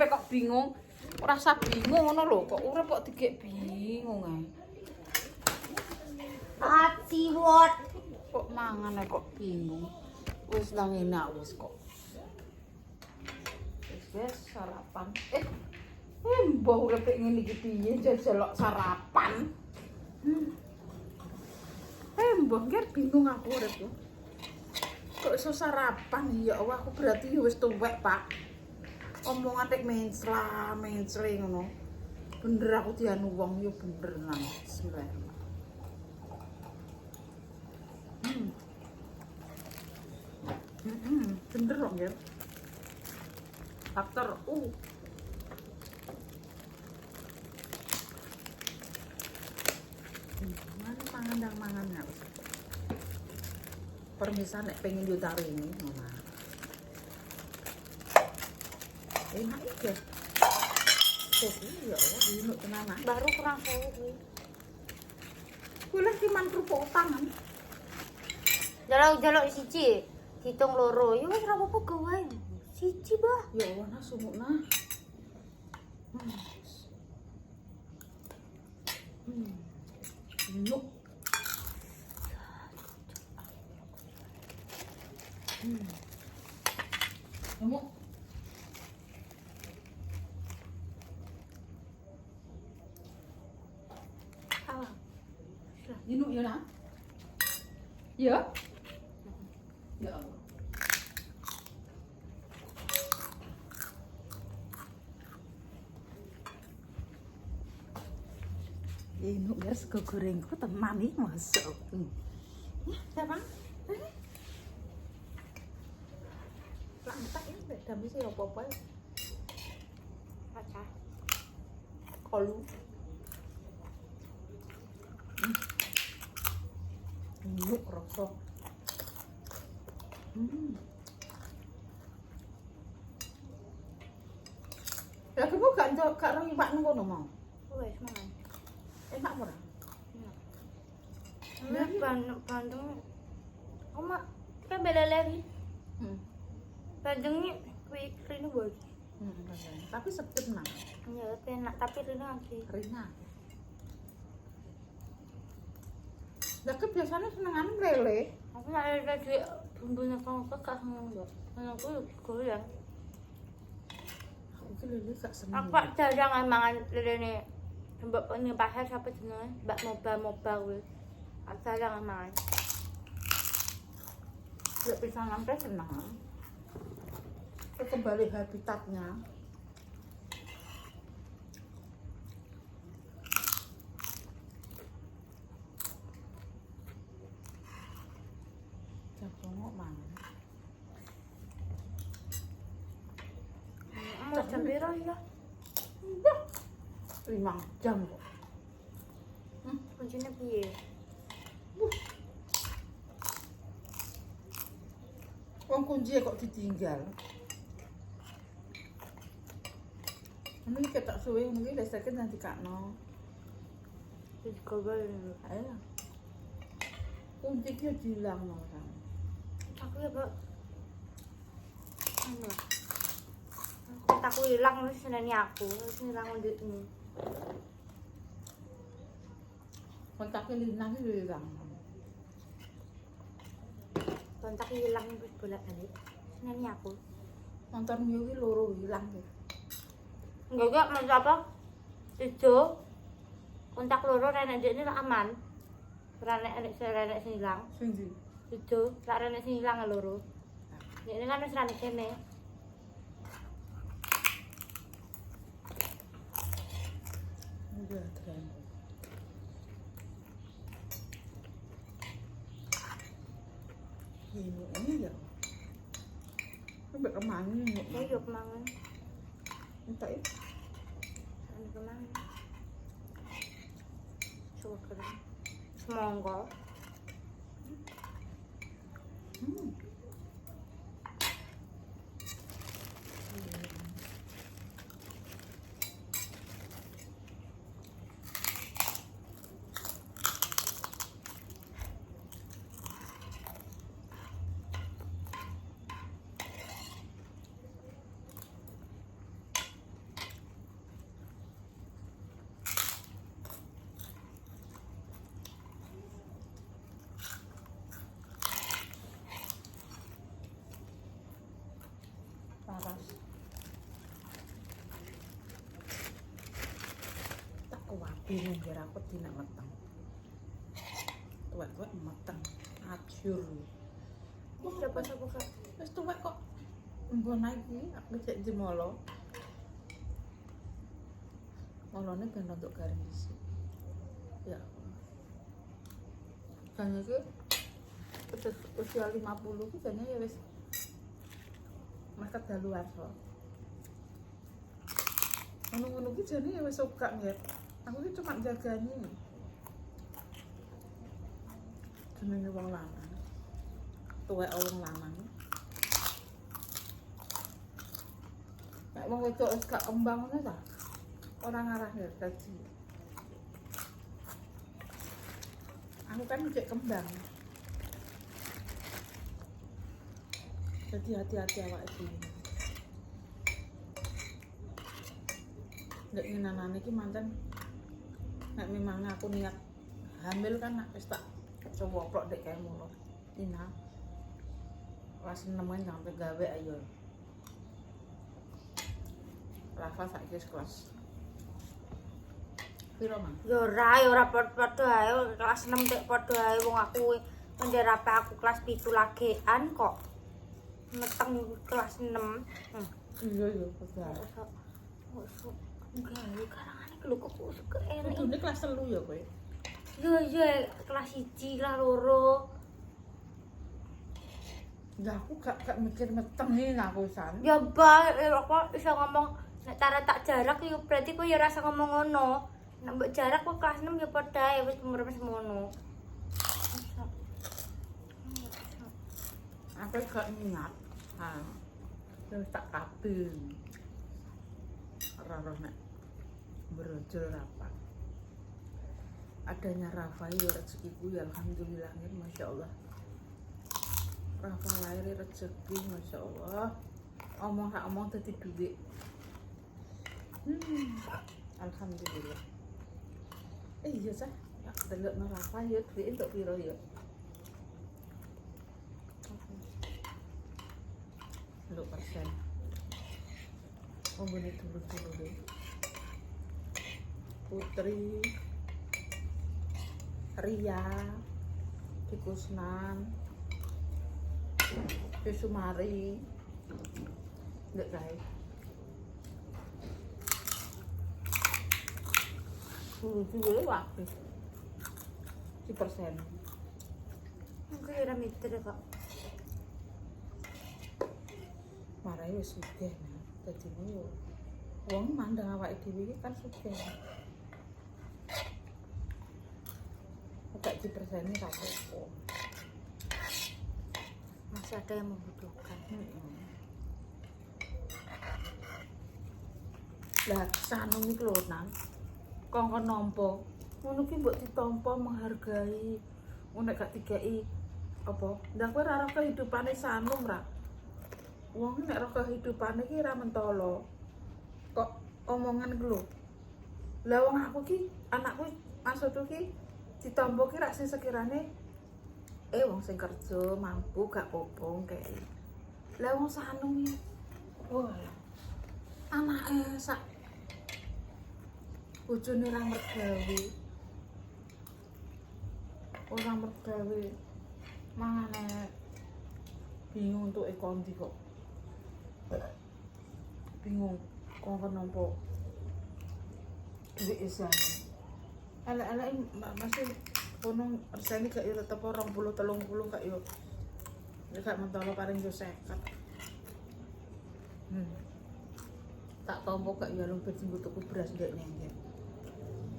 uripe kok bingung. Rasa bingung ngono lho, kok urip kok dikek bingung ae. Siwot. Kok mangan ae kok bingung. Wis nang enak wis kok. Wis sarapan. Mbah urip ngene iki piye jajalok sarapan. Mbah nggih bingung aku urip yo. Kok iso sarapan ya Allah, aku berarti wis tuwek, Pak. Omongan tek mencla ngono. Bener aku dianu wong yo bener nang. Bismillah. Bener kok nggih. Faktor mana mangan ya. Permisa nek pengen ditari ini ngono. Enak iki. Ya Allah, dinuk tenanan. Baru kurang sewu kuwi. Kuwi lek cuman kerupuk tangan. Jaluk siji, hitung loro. Ya wis ora apa-apa gawe. Siji, Bah. Ya Allah, nah sumukna. Dinuk. Kamu dinuk ya nak? Ya? Ya Allah. Dinuk ya sego gorengku teman iki masuk. Ya, siapa? Lantak ya, dami sih apa-apa ya. Kaca. Kolu. Dinuk rasa. Ya kamu gak riwak nang kono mau. Wes mangan. Enak ora? Bandung. Oma, kan beda lagi. Bandungnya kuwi rene wae. Tapi sedep nang. Ya, enak tapi rene lagi. Rina. Lah ke biasanya senengane lele. Aku nek ada duit bumbune kok gak seneng, Mbak. Aku goyang. Aku lele gak seneng. Aku jarang mangan lelene. Mbak ini pasar siapa jenenge? Mbak moba kuwi. Aku jarang mangan. Lek pisanan teh seneng. Kembali habitatnya. Jabongok mangan. Jam piro ya? 5 jam kok. Kuncinya piye? Wong kunci kok ditinggal. Ini ketok suwe ngono iki listrike nang dikakno. Wis gobal. Ayo. Kunci ki diilang orang. Aku ya, Mbak. Anu. Aku hilang wis seneni aku, wis hilang ndekne. Kontake Lina ki ilang. Kontak hilang wis bolak-balik. Seneni aku. Nonton yo ki loro ilang ki. Enggak, mas apa? Ijo. Kontak loro renek ndekne ra aman. Renek sing ilang. Sing ndi? Ijo, ra renek sing ilang loro. Ndekne kan wis renek kene. Udah keren. Ini ya. Sampai kemana nih? Ayo kemangan. Entah ya. Anu kemangan. Coba keren. Semongko. Bingung biar aku tidak meteng. Tuwek-tuwek meteng. Ajur. Wis berapa sapu Kak? Wis tuwek kok. Mbon iki aku cek jemolo. Molone ben untuk garing isi. Ya. Jane iki usia 50 ki jane ya wis makat daluar so. Ngono-ngono ki jane ya wis suka nggih. Aku ki cuma jagani. Jenenge wong lanang. Tuwek wong lanang. Nek wong wedok wis gak kembang ngono ta. Ora ngarah ya dadi. Aku kan cek kembang. Jadi hati-hati awak iki. Nek ngenanane iki manten nek memang aku niat hamil kan wis tak cowoplok dek kae ngono. Ina. Kelas 6 kan sampai gawe ayo. Rafa saiki kelas piro, Mang? Yo ora padha ae kelas 6 tek padha ae wong aku nderape aku kelas 7 lagean kok. Meteng kelas 6. Iya padha. Gawe karangane lho kok suka enek. Kudune kelas 3 ya kowe. Iya kelas 1 kelas 2. Ya aku gak mikir meteng iki aku san. Ya ba apa iso ngomong nek cara tak jarak yo berarti kok ya rasa ngomong ngono. Nek mbok jarak kok kelas 6 ya padha ae wis umur wis ngono. Aku gak niat. Ha. Terus tak kabel. Ora roh nek berojol apa. Adanya Rafa ya rezekiku ya alhamdulillah masya Allah. Rafa lahir rezeki masya Allah. Omong gak omong dadi duit. Alhamdulillah. Iya sah. Ya delokno Rafa ya duit entuk piro ya. Lu persen. Oh bener dulu deh. Putri, Ria, Dikusnan, Sumari, ndek kae. Dulu waktu si persen. Aku ora mikir kok. Marai wis sugih nah. Dadine yo wong mandang awake dhewe iki kan sugih. Gak diperseni gak apa-apa. Masih ada yang membutuhkan. Lah sanung iki lho nang. Kongkon nampa. Ngono ki mbok ditampa menghargai. Ngono gak dikeki apa? Ndak kowe ora kehidupane sanung ra. Wong nek ora kehidupane ki ora mentolo. Kok omongan ku lho. Lah wong aku ki anakku maksudku ki ditampa ki rak sing sekirane wong sing kerja mampu gak popong kayak. Lah wong sanung iki. Wah. Anake sak bojone ora mergawe. Ora mergawe. Mangane bingung untuk ekonomi kok. Bingung kok nampa duit isan. Ala-ala masih kono reseni gak yo tetep 20 30 gak yo. Nek gak mentolo paling yo 50. Tak tampa gak yo lumpet sing tuku beras ndek neng.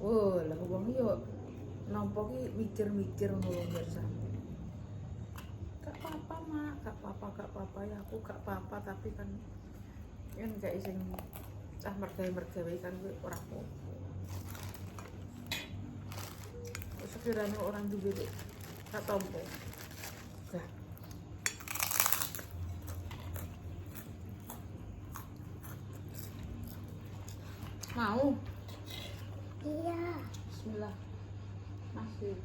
Oh, lah wong yo nampa ki mikir-mikir ngono biasa. Gak apa-apa, Mak. Gak apa-apa ya aku gak apa-apa tapi kan gak sing cah mergawe kan kuwi ora apa-apa. Sekiranya orang duwe gak tampa. Gak. Mau? Iya. Bismillah. Masih.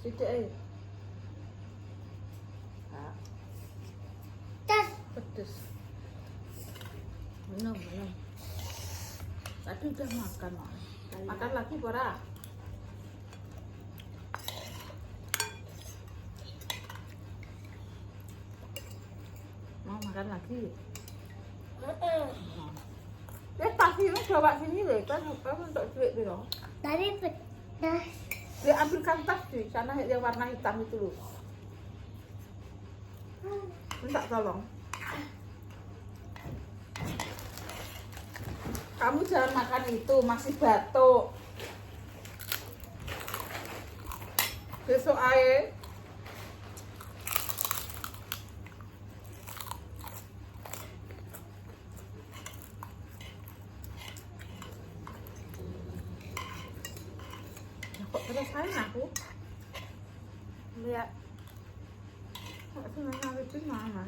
Tidak Tes. pedes. Minum. Tadi udah makan, Mak. Makan lagi, Bora. makan lagi. Tas ini bawa sini deh kan, kamu untuk duit dong. Tadi pedas. Dia ambilkan tas di sana yang warna hitam itu loh. Minta tolong. Kamu jangan makan itu, masih batuk. Besok air. Kok rasain aku? Lihat. Kok senang itu mana?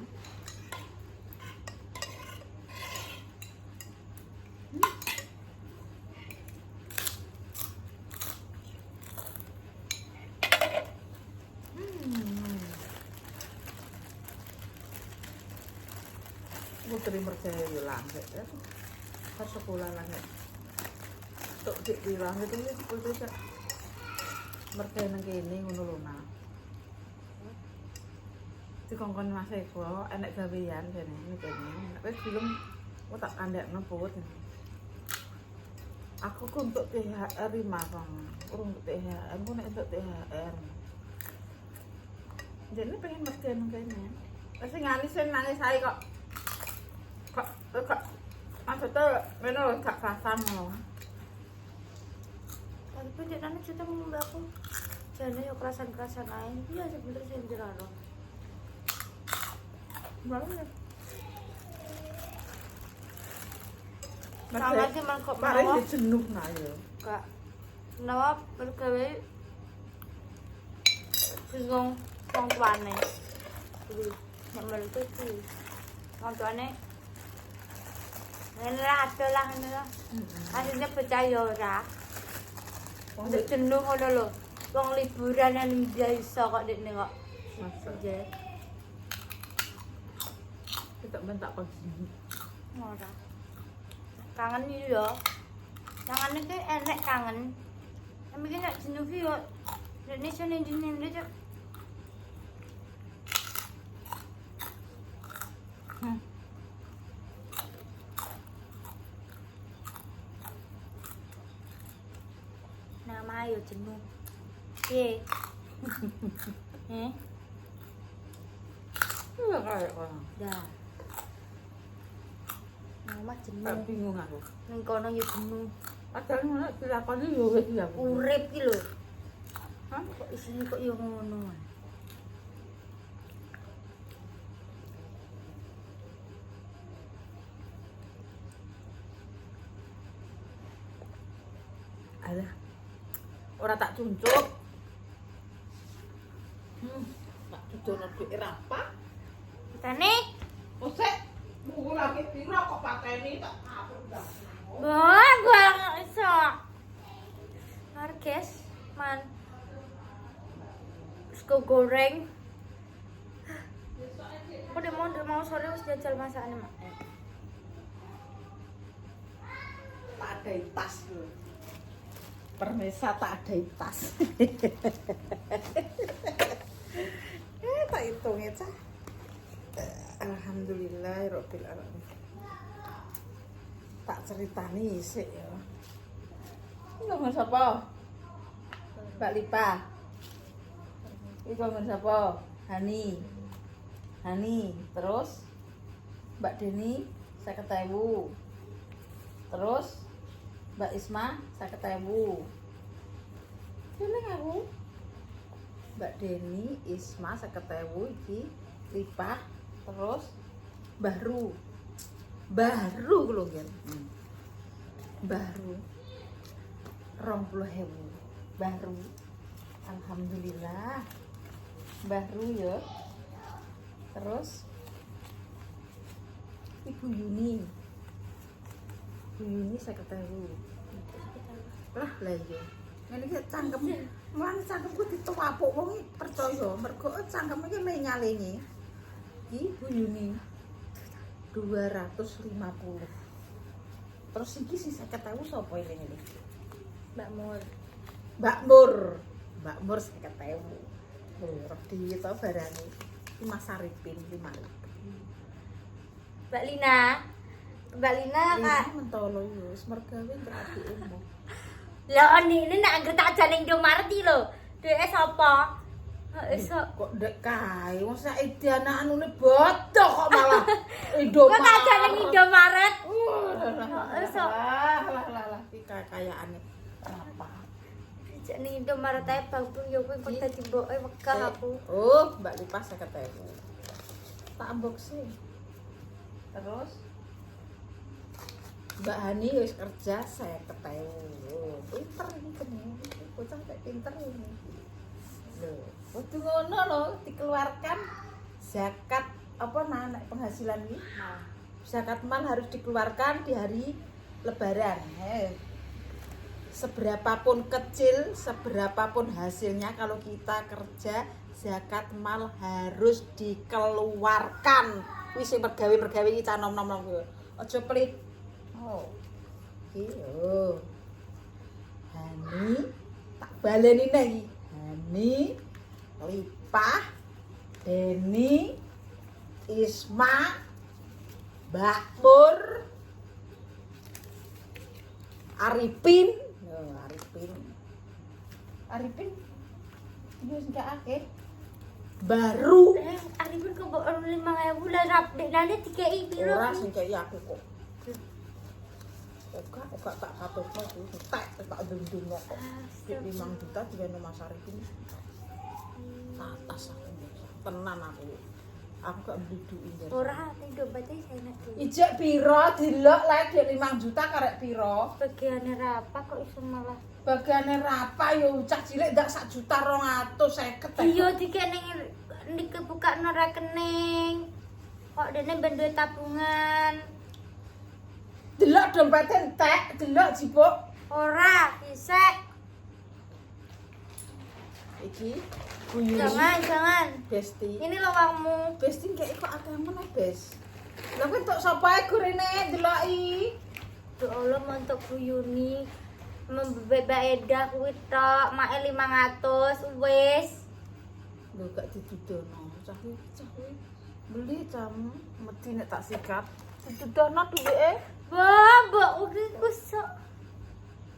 Putri percaya hilang ya. Pas sekolah lah ya. Tok dik hilang itu ya putri mereka nang kene ngono lho nak. Dikongkon Mas Eko enek gawean kene kene. Wis belum kok tak kandekno put. Aku kok untuk THR 5 Bang. Urung untuk THR, aku nek untuk THR. Jadi pengen mereka nang kene. Wis nangis ae kok. Kok maksudnya bener gak paham loh. Tapi dia nanti cerita ngomong aku. Jangan yuk kerasan lain. Iya sebenernya saya jerano. Banget. Sama sih mangkok mari mawar. jenuh nah ya. Kak. Nawab bergawe bingung wong tuane. Jadi nek melu iki. Wong tuane ada lah ini lah. Akhirnya percaya ora. Untuk jenuh ngono lho. Wong liburan yang dia iso kok dekne kok. Nggih. Kita bentak pagi. Ora. Kangen iki yo. Kangen iki enek kangen. Tapi ki nek jenuh ki yo dekne iso nenjene ndek. Nama ayo jenuh. Piye? Iya kayak orang. Dah. Nama jenuh. Tak bingung aku. Ning kono yo jenuh. Padahal nek dilakoni yo wis ya. Urip ki lho. Hah? Kok isine kok yo ngono. Alah. Ora tak cuncuk. Tak cuncuk duit apa? Tane? Osek, buku lagi piro kok pateni tak apa udah. Wah, gua nggak iso. Marques, man. Sego goreng. Aku udah mau sore harus jajal masakannya, Mak. Tak ada tas lho. Permesa tak ada tas. Tak hitung ya, Cah. Alhamdulillahirabbil alamin. Tak ceritani sik ya. Ngomong sapa? Mbak Lipa. Iki ngomong sapa? Hani. Terus Mbak Deni 50.000. Terus Mbak Isma 50.000. Seneng aku. Mbak Deni, Isma 50.000 iki Lipa, terus baru lho kan. Baru 20.000. Baru. Alhamdulillah. Baru ya. Terus Ibu Yuni 50.000. Lah iya. Ngene iki cangkem. Mulane cangkemku ditowapuk wong iki percaya mergo cangkeme iki menyalengi. Ibu Yuni 250. Terus iki sing 50.000 sapa ini? Mbak Mur. Mbak Mur 50.000. Loh, di to barane. Iki Mas Arifin 5.000. Mbak Lina. Mbak Lina Kak. Ini mentolo yo, wis mergawe gak adikmu. Lah ini nak anggere tak jane Indomaret iki lho. Dhek sapa? Iso. Kok ndek kae, wong saiki anak anune bodoh kok malah Indomaret. Kok tak jane Indomaret? Iso. Lah iki kekayaane apa? Jane Indomaret ae Bang yo kuwi kok dadi mboke wegah aku. Oh, Mbak Lipas 50.000. Tak unboxing. Terus Mbak Hani wis kerja 50.000. Pinter ini kamu. Bocah kayak pinter ini. Loh, waktu ngono lho dikeluarkan zakat apa nek penghasilan ini? Zakat mal harus dikeluarkan di hari Lebaran. Seberapapun kecil, seberapapun hasilnya kalau kita kerja zakat mal harus dikeluarkan. Wis sing mergawe-mergawe iki cah nom-nom kuwi. Aja pelit. Oh. Iyo. Hani tak baleni neh iki. Hani, Lipah, Deni, Isma, Mbak Pur, Arifin. Arifin. Yo sing gak akeh. Baru. Arifin kok mbok 5.000 lah update nane dikei piro? Ora sing kaya aku kok. Oga tak katutno kuwi tak ndung-ndung kok. 5 juta diwene Mas Arifin. Atas aku. Tenan aku. Aku gak beli duit. Ora ning dompete saya nek duit. Ijek piro dilok lek 5 juta karek piro? Bagiane rapa kok iso malah. Bagane rapa yo cah cilik ndak 1.250.000. Iya dikene ning kebukakno rekening. Kok dene ben duit tabungan. Delok dompete entek, delok jipuk. Ora, isek. Iki Buyuni. Jangan. Besti. Ini lho uangmu. Besti kek kok akeh meneh, Bes. Lah kowe entuk sapa ae gurine deloki? Duh Allah montok Buyuni. Membebek edah kuwi tok, make 500 wis. Lho gak ditudono. Cah kuwi beli jam mesti nek tak sikat. Ditudono duweke. Wah, mbok kuwi kusuk.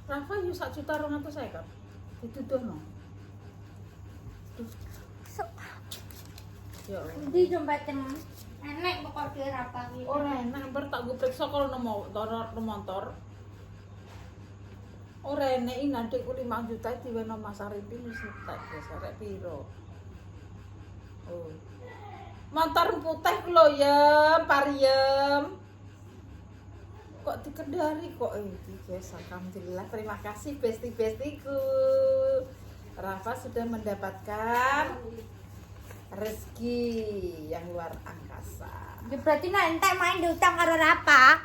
Rafa yo 1.250.000. Ditudono. Kusuk. Ya. Ndi dompetmu? Enek pokok dhewe rapa iki. Ora enak, bar tak gue periksa kalau nemu motor. Ora enak iki adikku 5 juta diweno Mas Arifin wis entek wis arek piro. Oh. Motor putih lho ya, Pariem. Kok dikendari kok guys, alhamdulillah. Terima kasih besti-bestiku. Rafa sudah mendapatkan rezeki yang luar angkasa. Ya berarti nek entek main diutang karo rapa?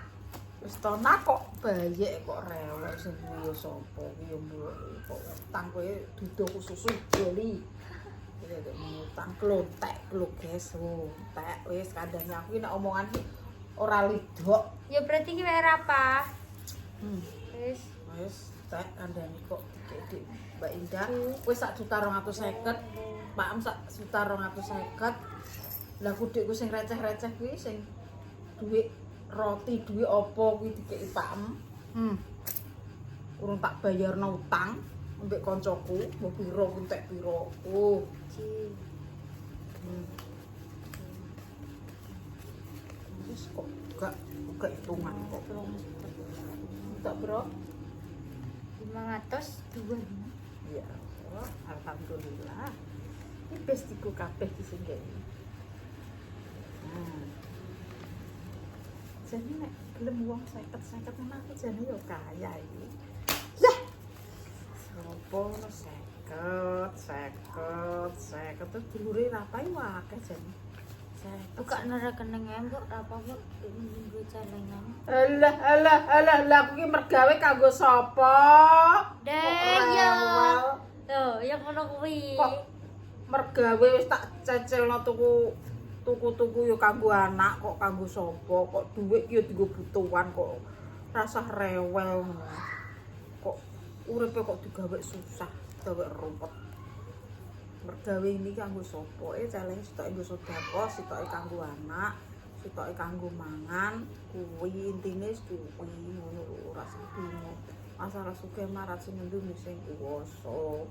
Wis tona kok bayek kok rewel sing kuwi ya sapa kuwi ya mbok kok utang kowe dudu khusus jeli. Ya utang klontek lho guys, entek wis kandhane aku nek omongan iki ora lidok. Ya berarti ki wae rapa? Wis. Wis tak kandhane kok dikek Mbak Indah wis 1.250.000. Pak Am 1.250.000. Lah kudikku sing receh-receh kuwi sing duit roti duit opo kuwi dikeki Pak Em. Urung tak bayarno utang mbek koncoku, mbok piro entek piro. Oh. Wis kok gak hitungan kok. Tak bro. 502. Ya, alhamdulillah. Ini bestiku kabeh iki sing kene. Jadi nek gelem wong 50-50 nang aku jane yo kaya iki. Lah. Sopo 50 terus dulure rapai wae jane. Buka rekening mbok apa mbok minggu celengan. Alah aku ki mergawe kanggo sapa? Deng yo. Loh, ya ngono kuwi. Kok mergawe wis tak cecelno tuku yo kanggo anak kok kanggo sapa? Kok dhuwit yo dienggo butuhan kok rasah rewel. Kok uripe kok digawe susah, gawe ruwet. Mergawe ini kanggo sapa? Celeng sitoke nggo sedekah, sitoke kanggo anak, sitoke kanggo mangan kuwi intine kuwi ngono lho ora bingung. Masalah sugih marat sing ngendum sing kuwasa.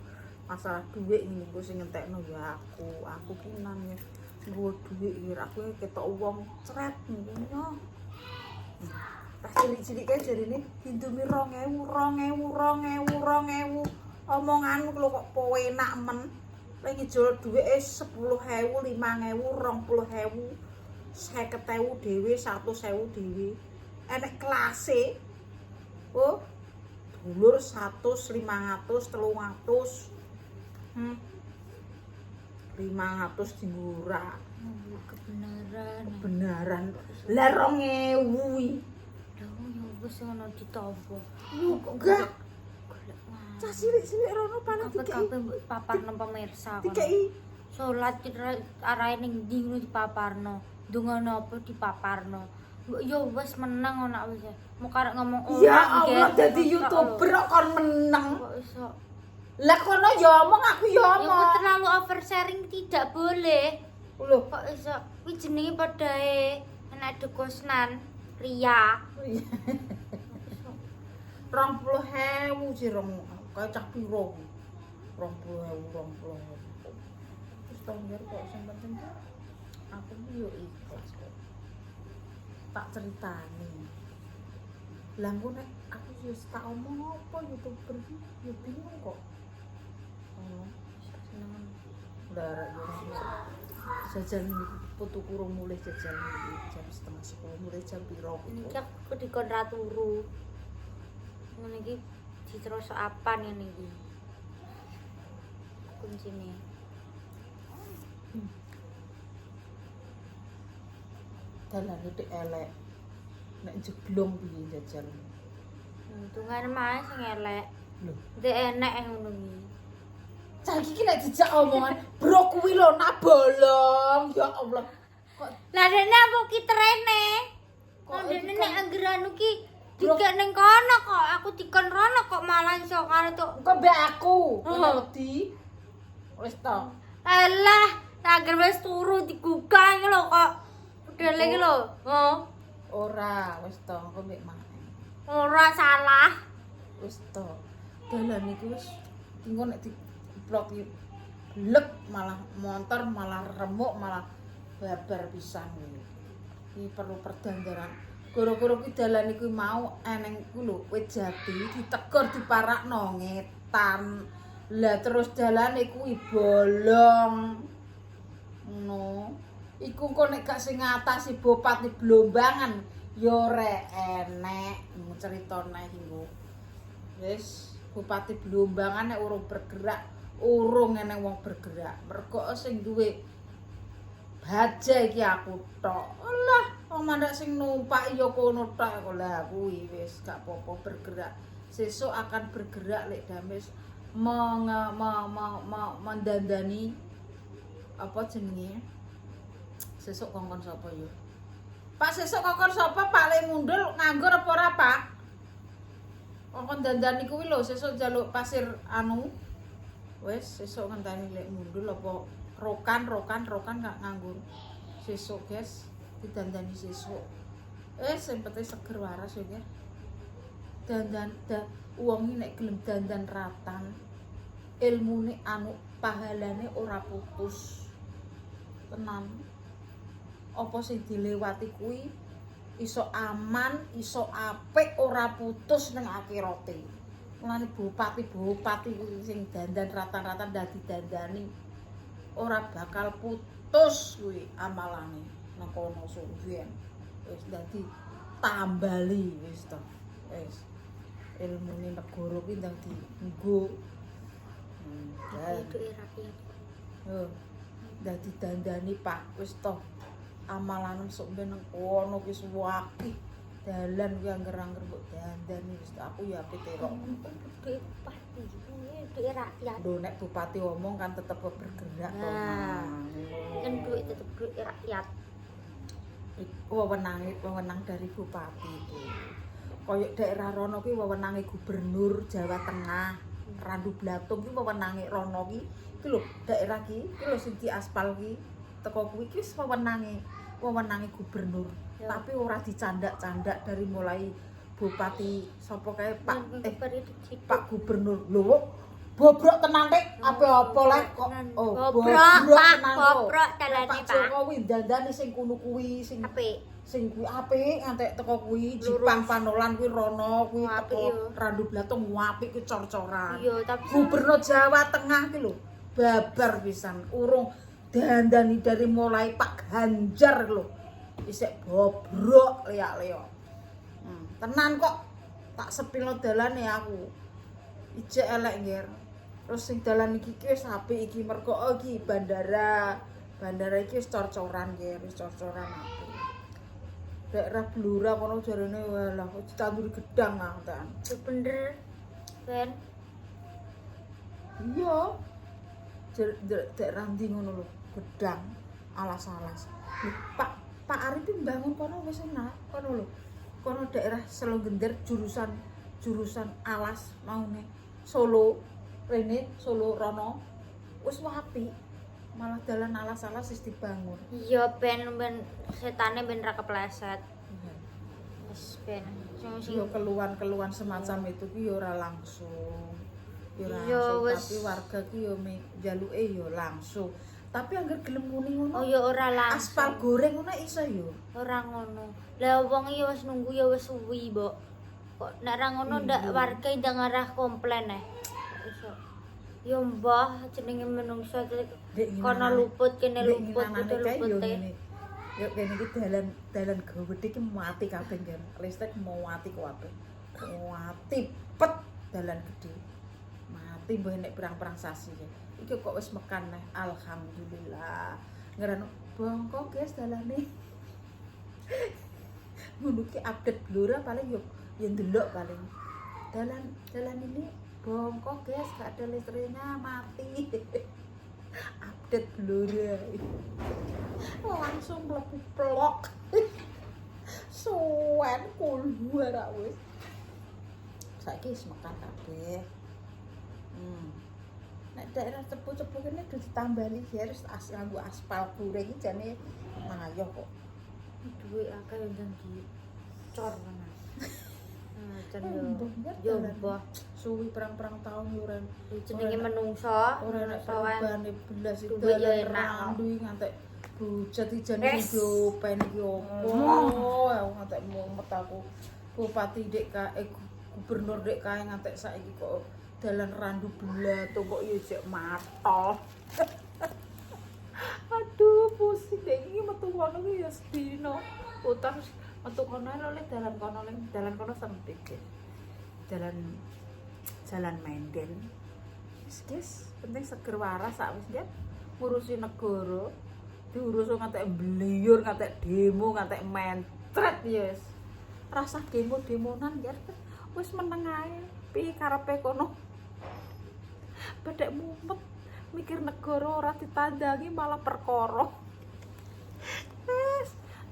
Masalah dhuwit nggo sing ngentekno ya aku ki nang nggo dhuwit iki aku ketok wong cret ngono. Tas cilik-cilik kae jarine Indomie 2000 omonganmu lho kok penak men. Lek ngijol dhuwike 10.000, 5.000, 20.000, 50.000 dhewe, 100.000 dhewe. Enek kelase. Oh. Dulur 100, 500, 300. 500 dimurah. Kebenaran. Lah 2000 kuwi. Ya wis ngono ditampa. Enggak. Cah cilik-cilik rono paling Kabeh mbok paparno pemirsa kono. dikei Salat arahe ning ndi ngono dipaparno. Ndonga apa dipaparno. Mbok yo wis meneng ngono wis. Mok arek ngomong ya Allah dadi YouTuber kok kon meneng. Kok iso? Lah kono ya omong aku ya Ya omong. terlalu oversharing tidak boleh. Lho, Kok iso? Kuwi jenenge padhae enek dekosnan Ria. 20.000 jirong kaya cah piro. 20.000. Terus tongger kok sing penting aku yo ikhlas kok. Tak ceritani. Lah engko nek aku wis tak omong apa YouTuber iki yo bingung kok. Oh, seneng. Lah jajan putu kurung mulai jajan jam 9:30 mulai jam piro Iki aku dikon ra turu. Ngene iki diterus apan ngene iki. Kuncine. Dalane tek elek. Nek jeblong piye jajan. Untungan mae sing elek. Lho, Ndek enek ngono iki. cah iki nek dijak omongan, bro kuwi lho nak bolong. Ya Allah. Kok Lah dene apa ki trene? Kok dene nek anggeranu ki dikek ning kono kok. Aku dikon rono kok malah iso karo tuk. kok mbek aku? Oh. Nek wedi. Wis to. Alah, angger wis turu digugah iki lho kok. Udele iki lho. Oh, Ora, wis to, kok mbek mae. ora salah. Wis to. Dalan iki wis tinggo nek diblok iki blek malah motor malah remuk malah babar pisan iki. Iki perlu perdandaran. Gara-gara kuwi dalan iki mau eneng ku lho wit jati ditegur diparakno ngetan. Lah terus dalane kuwi bolong. Ngono. Iku kok nek gak sing ngatasi Bupati Blombangan ya rek enek ceritane iki nggo. Wis Bupati Blombangan nek urung bergerak, urung eneng wong bergerak. Mergo sing duwe baja iki aku tok. Alah, wong mandak sing numpak ya kono tok kok lah kuwi wis gak apa-apa bergerak. Sesuk akan bergerak lek dames mendandani apa jenenge? Sesuk kongkon sapa yo? Pak sesuk kongkon sapa Pak lek mundul nganggur apa ora Pak? Kongkon dandani kuwi lho sesuk njaluk pasir anu. Wis sesuk ngenteni lek mundul apa rokan gak nganggur. Sesuk guys didandani sesuk. Sing penting seger waras yo ya. Dandan wong iki nek gelem dandan ratan ilmune anu pahalane ora putus. Tenan. Apa sing dilewati kuwi iso aman, iso apik, ora putus ning akhirate. Mulane bupati kuwi sing dandan rata-rata dadi dandani ora bakal putus kuwi amalane nang kono suwen. Wis dadi tambali wis to. Wis ilmune negara kuwi ndang dienggo. Itu rakyat. Oh. Dadi dandani Pak wis to. Amalan sok ben nang kono ki suwaki. Dalan kuwi angger-angger mbok dandani wis aku ya peterok. Duit bupati, duit rakyat. Lho nek bupati omong kan tetep bergerak to. Nah. Kan duit tetep duit rakyat. Wewenang dari bupati itu. Kaya daerah rono ki wewenange gubernur Jawa Tengah. Randu Blatung ki wewenange rono ki. Iki lho daerah ki lho sing diaspal ki teko kuwi ki wis wewenange wewenange gubernur. Ya. Tapi ora dicandak-candak dari mulai bupati sapa kae Pak Gubernur. Lho, bobrok tenan Dik, apa lek kok bobrok tenan kok. bobrok dalane Pak Pak. Jokowi dandane sing kuno kuwi sing Apik. sing kuwi apik ngantek teko kuwi Lurus. Jipang Panolan kuwi rono kuwi Apik teko yo. Randu Blatung apik kuwi cor-coran. Iya, tapi Gubernur Jawa Tengah ki lho babar pisan urung dandani dari mulai Pak Ganjar lho isik bobrok liak-liok. Tenan kok tak sepilo dalane aku. Ijek elek nggir. Terus sing dalan iki wis apik iki mergo iki bandara. Bandara iki wis cor-coran nggir, wis cor-coran apik. Daerah Blora kono jarene walah kok ditanduri gedang ah tenan. bener Ben. Iya. Daerah ndi ngono lho, gedang alas-alas. Lho, Pak Arif mbangun kono wis enak kono lho. Kono daerah Selo Gender jurusan alas maune Solo rene Solo rono wis apik. Malah dalan alas-alas wis dibangun. Iya ben setane ben ra kepleset. Wis ben. Yo keluhan-keluhan semacam itu ki yo ora langsung. Yo ora Iya, langsung wes. tapi warga ki yo njaluke yo langsung. Tapi angger gelem muni Oh ngono. ya ora langsung. Aspal goreng ngono iso yo. Ora ngono. Lah wong iki wis nunggu ya wis suwi, Mbok. Kok nek ora ngono ndak warga ndang ngarah komplain iso. Ya mbah jenenge menungso kono luput kene luput kudu lupute. Yo kene iki dalan gawedhe iki mati kabeh kan. Listrik mau mati kabeh. Mati pet dalan gede. Mati mbah nek perang-perang sasi ya. Iki kok wis mekan neh. Alhamdulillah. Ngerano bongkok guys dalane. Ngono ki update Blora paling yo ndelok paling. Dalan ini bongkok guys, gak ada listriknya mati. Update Blora. Langsung mlebu plok. Suwen kulhuar wis. Saiki wis mekan kabeh. Nek daerah cepu-cepu kene udah ditambani harus nganggo aspal goreng iki jane ngayoh kok. Duwe akeh yang di cor tenan. Jan Yo yo mbah suwi perang-perang tahun yo ora jenenge menungso. ora nek Sowan. perubahan belas itu Duit yo enak. randu ngantek bujat ijan Wes. video pen iki opo aku ngantek mumet aku bupati dek kae gubernur dek kae ngantek saiki kok dalan randu belato kok yo jek matol. Aduh pusing dek iki metu kono ki ya sedino putar metu kono oleh dalan kono sempit ya. Jalan Menden. Wis penting seger waras sak wis kan ngurusi negara diurus ngantek bliyur ngantek demo ngantek mentret ya wis. Rasa demo-demonan ya wis meneng ae piye karepe kono. Bedek mumet mikir negara ora ditandangi malah perkara. Wis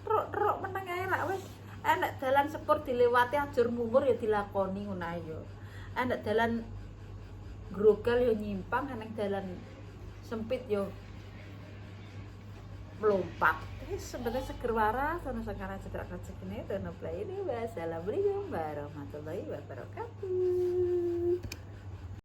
rok meneng ae rak wis. Enek dalan sepur dilewati ajur mumur ya dilakoni ngono ae yo. Enek dalan grogel yo nyimpang, enek dalan sempit yo melompat. Sebenarnya seger waras, ono sekarang cedrak rezekine, tono play ini. Wassalamualaikum warahmatullahi wabarakatuh.